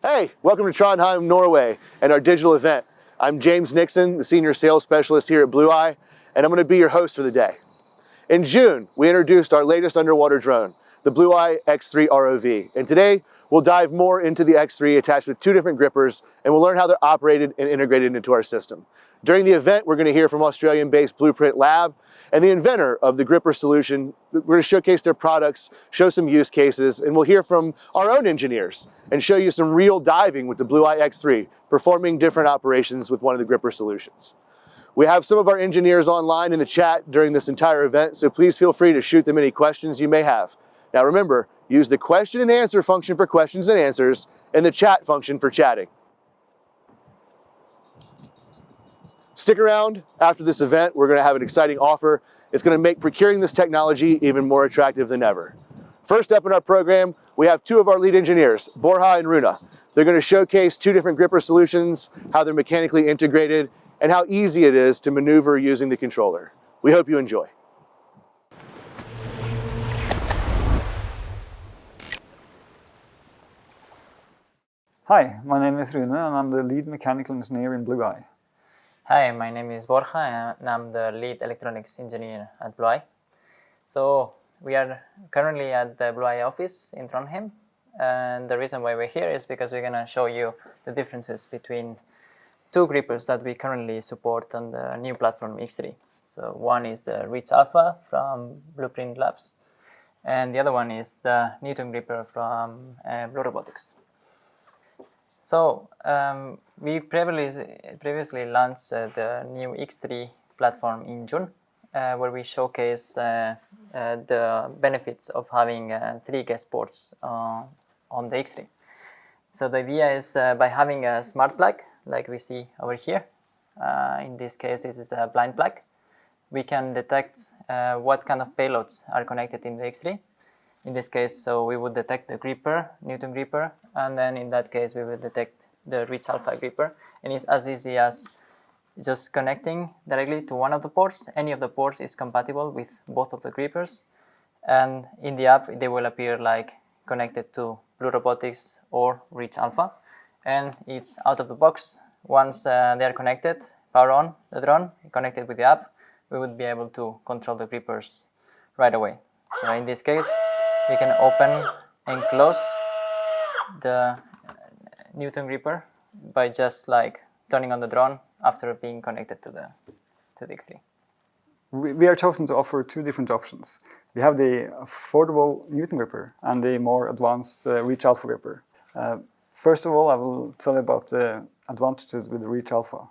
Hey, welcome to Trondheim, Norway, and our digital event. I'm James Nixon, the Senior Sales Specialist here at Blueye, and I'm going to be your host for the day. In June, we introduced our latest underwater drone, the Blueye X3 ROV, and today we'll dive more into the X3 attached with two different grippers, and we'll learn how they're operated and integrated into our system. During the event, we're going to hear from Australian-based Blueprint Lab and the inventor of the gripper solution. We're going to showcase their products, show some use cases, and we'll hear from our own engineers and show you some real diving with the Blueye X3, performing different operations with one of the gripper solutions. We have some of our engineers online in the chat during this entire event, so please feel free to shoot them any questions you may have. Now remember, use the question and answer function for questions and answers and the chat function for chatting. Stick around after this event. We're going to have an exciting offer. It's going to make procuring this technology even more attractive than ever. First up in our program, we have two of our lead engineers, Borja and Runa. They're going to showcase two different gripper solutions, how they're mechanically integrated, and how easy it is to maneuver using the controller. We hope you enjoy. Hi, my name is Rune and I'm the lead mechanical engineer in Blueye. Hi, my name is Borja and I'm the lead electronics engineer at Blueye. So we are currently at the Blueye office in Trondheim, and the reason why we're here is because we're going to show you the differences between two grippers that we currently support on the new platform X3. So one is the Reach Alpha from Blueprint Labs, and the other one is the Newton gripper from Blueye Robotics. So we previously launched the new X3 platform in June, where we showcase the benefits of having 3 guest ports on the X3. So the idea is by having a smart plug, like we see over here, in this case this is a blind plug, we can detect what kind of payloads are connected in the X3. In this case, so we would detect the gripper, Newton gripper, and then in that case we will detect the Reach Alpha gripper, and it's as easy as just connecting directly to one of the ports. Any of the ports is compatible with both of the grippers, and in the app they will appear like connected to Blueye Robotics or Reach Alpha, and it's out of the box. Once they are connected, power on the drone, connected with the app, we would be able to control the grippers right away. So in this case, we can open and close the Newton gripper by just like turning on the drone after being connected to the X3. We are chosen to offer 2 different options. We have the affordable Newton gripper and the more advanced Reach Alpha gripper. First of all, I will tell you about the advantages with the Reach Alpha.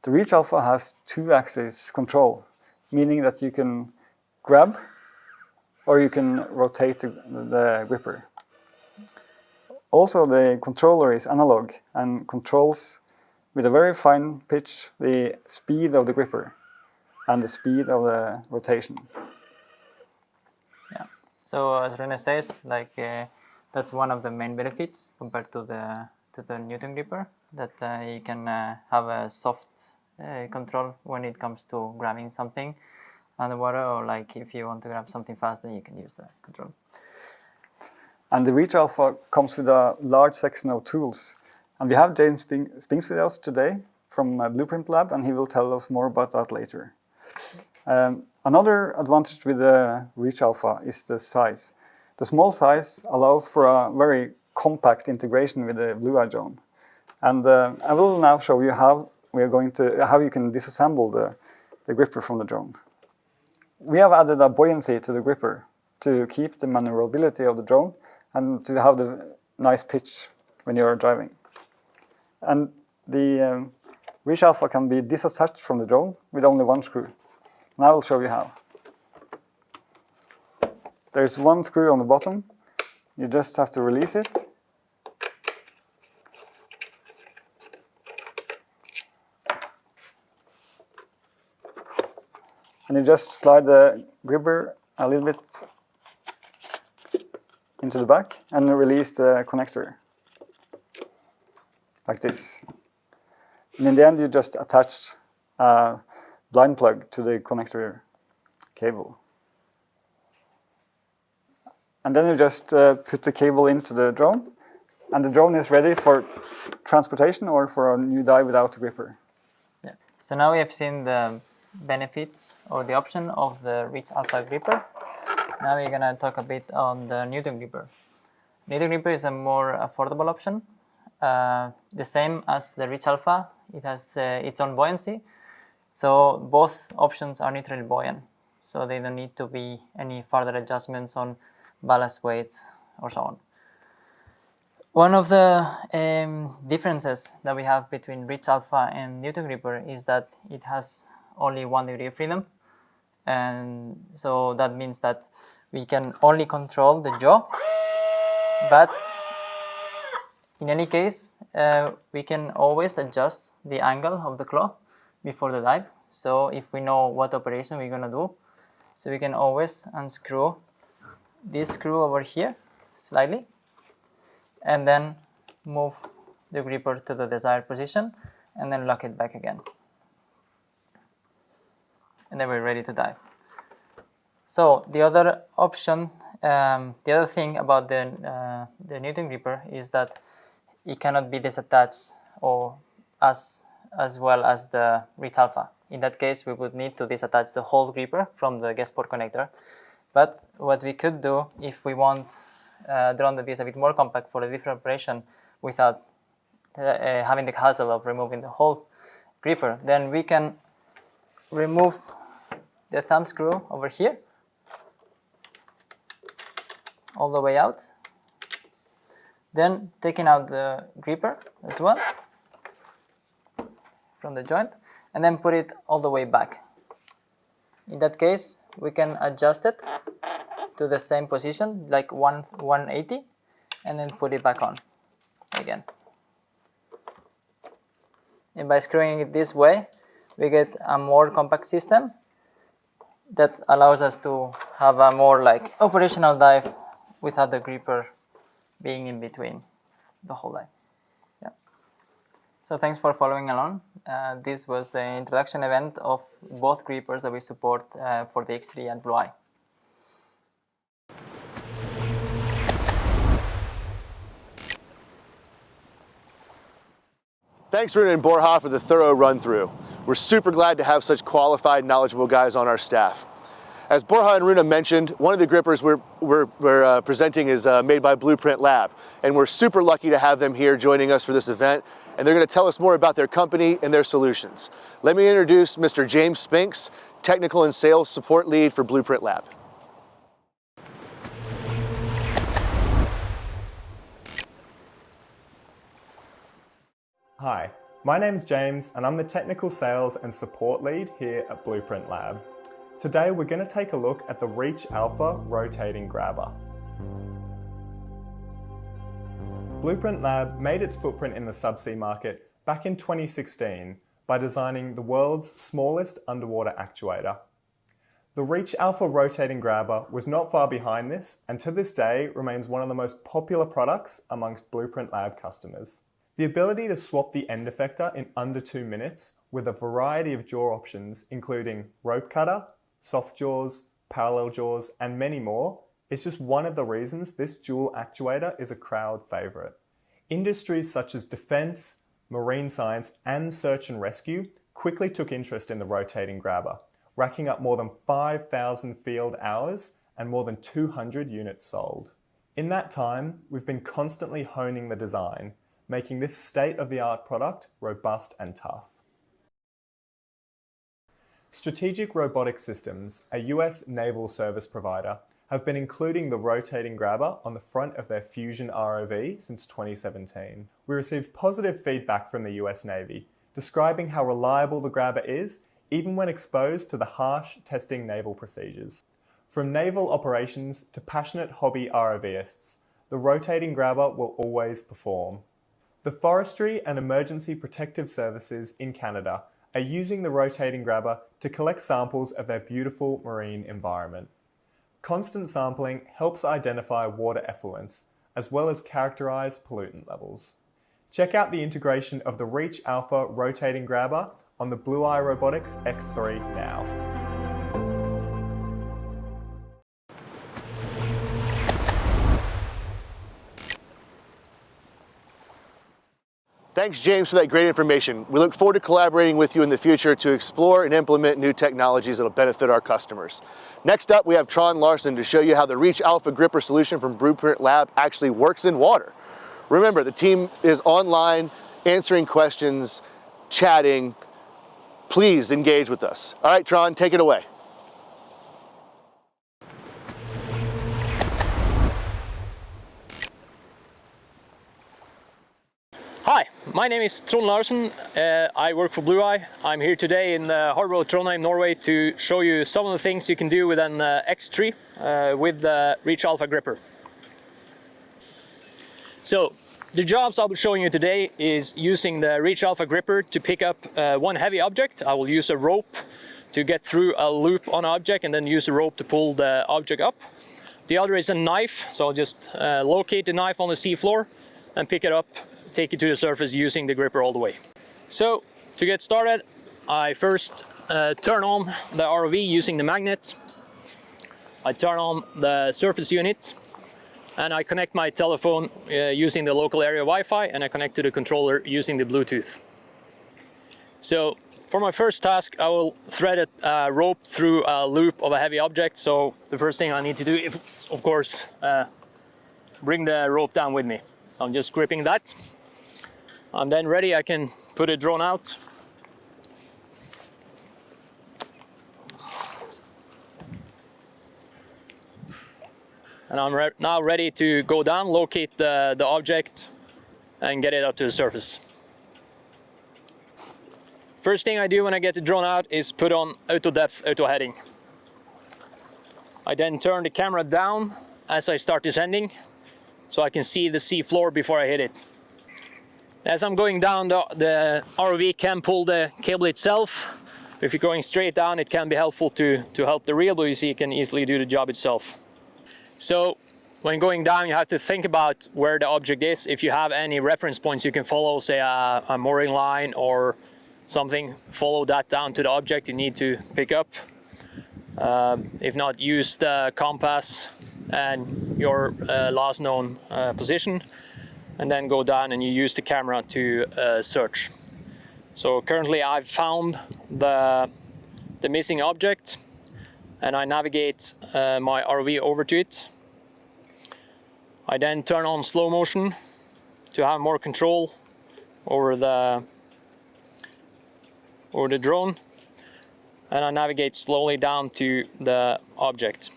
The Reach Alpha has 2-axis control, meaning that you can grab or you can rotate the gripper. Also, the controller is analog and controls with a very fine pitch the speed of the gripper and the speed of the rotation. Yeah. So as Rune says, like that's one of the main benefits compared to the Newton gripper, that you can have a soft control when it comes to grabbing something underwater, or like if you want to grab something fast, then you can use the control. And the Reach Alpha comes with a large section of tools. And we have James Spinks with us today from Blueprint Lab, and he will tell us more about that later. Another advantage with the Reach Alpha is the size. The small size allows for a very compact integration with the Blueye drone. And I will now show you how you can disassemble the gripper from the drone. We have added a buoyancy to the gripper to keep the maneuverability of the drone and to have the nice pitch when you are driving. And the Reach Alpha can be disattached from the drone with only 1 screw. And I will show you how. There's 1 screw on the bottom. You just have to release it. And you just slide the gripper a little bit into the back and release the connector, like this. And in the end, you just attach a blind plug to the connector cable. And then you just put the cable into the drone And the drone is ready for transportation or for a new dive without a gripper. Yeah. So now we have seen the benefits or the option of the Reach Alpha gripper. Now we're gonna talk a bit on the Newton gripper. Newton gripper is a more affordable option. The same as the Reach Alpha, it has its own buoyancy. So both options are neutrally buoyant. So they don't need to be any further adjustments on ballast weights or so on. One of the differences that we have between Reach Alpha and Newton gripper is that it has only 1 degree of freedom. And so that means that we can only control the jaw, but in any case, we can always adjust the angle of the claw before the dive. So if we know what operation we're gonna do, so we can always unscrew this screw over here slightly, and then move the gripper to the desired position, and then lock it back again. And then we're ready to dive. So the other option, the other thing about the Newton gripper is that it cannot be disattached or as well as the Reach Alpha. In that case, we would need to disattach the whole gripper from the guest port connector. But what we could do if we want a drone that is a bit more compact for a different operation without having the hassle of removing the whole gripper, then we can remove the thumb screw over here all the way out, then taking out the gripper as well from the joint, and then put it all the way back. In that case, we can adjust it to the same position, like 180, and then put it back on again. And by screwing it this way, we get a more compact system that allows us to have a more like operational dive without the gripper being in between the whole dive. Yeah. So thanks for following along. This was the introduction event of both grippers that we support for the X3 and Blueye. Thanks, Rune and Borja, for the thorough run-through. We're super glad to have such qualified, knowledgeable guys on our staff. As Borja and Rune mentioned, one of the grippers we're presenting is made by Blueprint Lab, and we're super lucky to have them here joining us for this event, and they're going to tell us more about their company and their solutions. Let me introduce Mr. James Spinks, Technical and Sales Support Lead for Blueprint Lab. Hi, my name's James and I'm the Technical Sales and Support Lead here at Blueprint Lab. Today we're going to take a look at the Reach Alpha rotating grabber. Blueprint Lab made its footprint in the subsea market back in 2016 by designing the world's smallest underwater actuator. The Reach Alpha rotating grabber was not far behind this, and to this day remains one of the most popular products amongst Blueprint Lab customers. The ability to swap the end effector in under 2 minutes with a variety of jaw options including rope cutter, soft jaws, parallel jaws, and many more is just one of the reasons this dual actuator is a crowd favourite. Industries such as defence, marine science, and search and rescue quickly took interest in the rotating grabber, racking up more than 5,000 field hours and more than 200 units sold. In that time, we've been constantly honing the design, making this state-of-the-art product robust and tough. Strategic Robotics Systems, a US naval service provider, have been including the rotating grabber on the front of their Fusion ROV since 2017. We received positive feedback from the US Navy, describing how reliable the grabber is, even when exposed to the harsh testing naval procedures. From naval operations to passionate hobby ROVists, the rotating grabber will always perform. The Forestry and Emergency Protective Services in Canada are using the rotating grabber to collect samples of their beautiful marine environment. Constant sampling helps identify water effluents, as well as characterize pollutant levels. Check out the integration of the Reach Alpha rotating grabber on the Blueye Robotics X3 now. Thanks, James, for that great information. We look forward to collaborating with you in the future to explore and implement new technologies that will benefit our customers. Next up, we have Tron Larson to show you how the Reach Alpha Gripper solution from Blueprint Lab actually works in water. Remember, the team is online, answering questions, chatting. Please engage with us. All right, Tron, take it away. Hi, my name is Tron Larsen. I work for Blueye. I'm here today in the harbor of Trondheim, Norway, to show you some of the things you can do with an X3 with the Reach Alpha Gripper. So, the jobs I'll be showing you today is using the Reach Alpha Gripper to pick up one heavy object. I will use a rope to get through a loop on an object and then use the rope to pull the object up. The other is a knife, so I'll just locate the knife on the seafloor and pick it up, take it to the surface using the gripper all the way. So, to get started, I first turn on the ROV using the magnet. I turn on the surface unit and I connect my telephone using the local area Wi-Fi, and I connect to the controller using the Bluetooth. So, for my first task, I will thread a rope through a loop of a heavy object. So, the first thing I need to do is, of course, bring the rope down with me. I'm just gripping that. I'm then ready, I can put a drone out. And I'm now ready to go down, locate the object and get it up to the surface. First thing I do when I get the drone out is put on auto depth, auto heading. I then turn the camera down as I start descending so I can see the sea floor before I hit it. As I'm going down, the ROV can pull the cable itself. If you're going straight down, it can be helpful to help the reel, but you see it can easily do the job itself. So when going down, you have to think about where the object is. If you have any reference points you can follow, say a mooring line or something, follow that down to the object you need to pick up. If not, use the compass and your last known position, and then go down and you use the camera to search. So currently I've found the missing object and I navigate my ROV over to it. I then turn on slow motion to have more control over the drone, and I navigate slowly down to the object.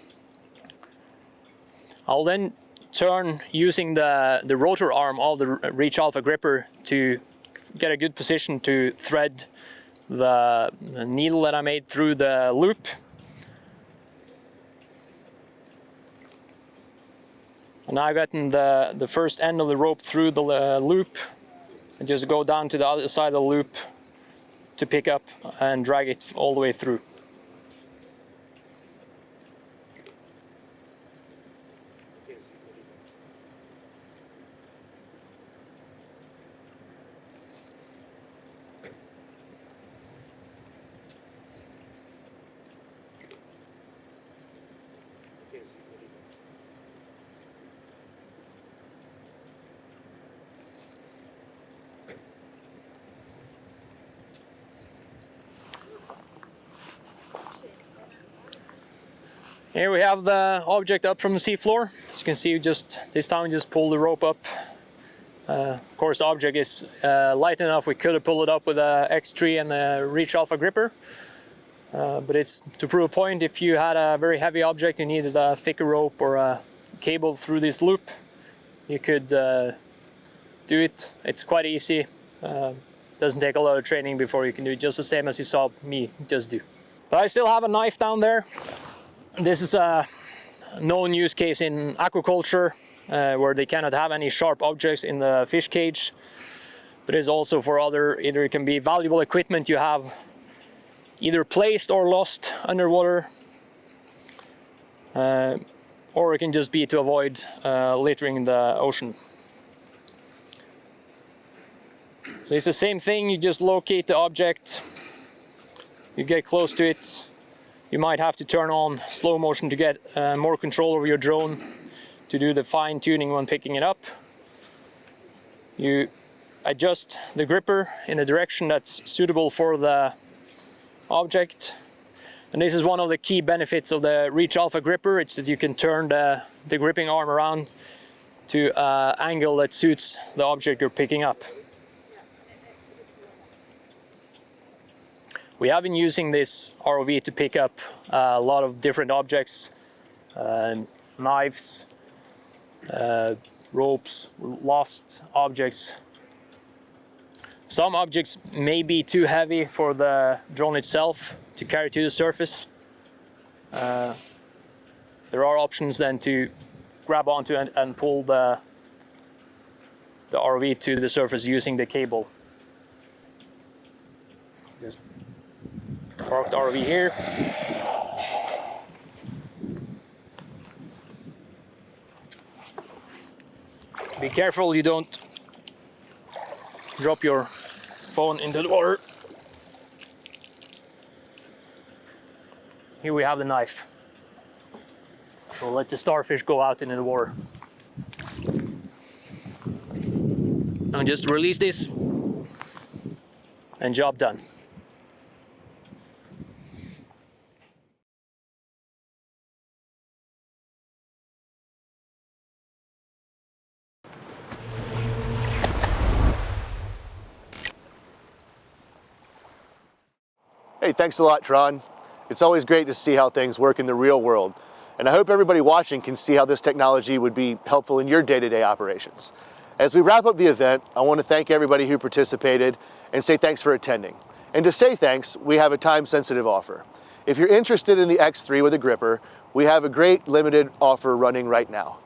I'll then turn using the rotor arm of the Reach Alpha Gripper to get a good position to thread the needle that I made through the loop. And I've gotten the first end of the rope through the loop, and just go down to the other side of the loop to pick up and drag it all the way through. Here we have the object up from the seafloor. As you can see, this time we just pull the rope up. Of course, the object is light enough, we could have pulled it up with a X3 and the Reach Alpha Gripper. But it's to prove a point. If you had a very heavy object, you needed a thicker rope or a cable through this loop, you could do it. It's quite easy. Doesn't take a lot of training before you can do it, just the same as you saw me just do. But I still have a knife down there. This is a known use case in aquaculture, where they cannot have any sharp objects in the fish cage. But it's also for either it can be valuable equipment you have either placed or lost underwater, or it can just be to avoid littering the ocean. So it's the same thing, you just locate the object, you get close to it. You might have to turn on slow motion to get more control over your drone to do the fine tuning when picking it up. You adjust the gripper in a direction that's suitable for the object. And this is one of the key benefits of the Reach Alpha gripper. It's that you can turn the gripping arm around to an angle that suits the object you're picking up. We have been using this ROV to pick up a lot of different objects, knives, ropes, lost objects. Some objects may be too heavy for the drone itself to carry to the surface. There are options then to grab onto and pull the ROV to the surface using the cable. Just park the ROV here. Be careful you don't drop your phone into the water. Here we have the knife. So let the starfish go out into the water. And just release this and job done. Hey, thanks a lot, Tron. It's always great to see how things work in the real world. And I hope everybody watching can see how this technology would be helpful in your day-to-day operations. As we wrap up the event, I want to thank everybody who participated and say thanks for attending. And to say thanks, we have a time-sensitive offer. If you're interested in the X3 with a gripper, we have a great limited offer running right now.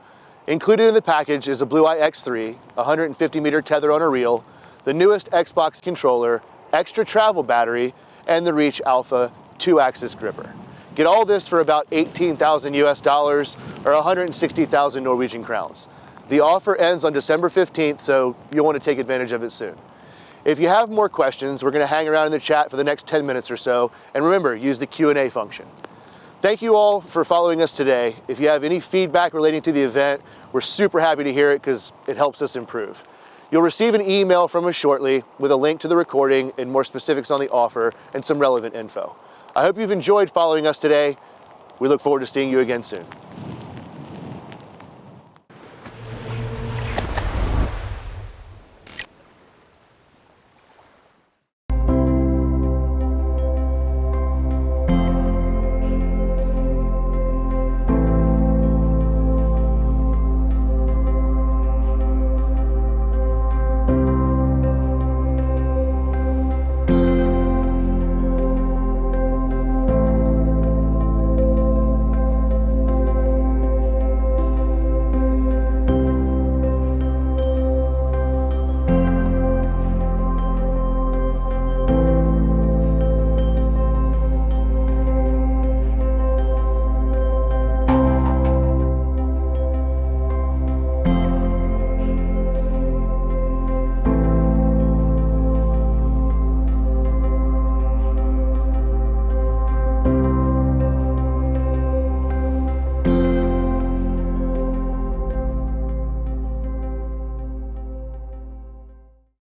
Included in the package is a Blueye X3, 150-meter tether on a reel, the newest Xbox controller, extra travel battery, and the Reach Alpha 2-axis gripper. Get all this for about 18,000 US dollars or 160,000 Norwegian crowns. The offer ends on December 15th, so you'll want to take advantage of it soon. If you have more questions, we're going to hang around in the chat for the next 10 minutes or so, and remember, use the Q&A function. Thank you all for following us today. If you have any feedback relating to the event, we're super happy to hear it because it helps us improve. You'll receive an email from us shortly with a link to the recording and more specifics on the offer and some relevant info. I hope you've enjoyed following us today. We look forward to seeing you again soon.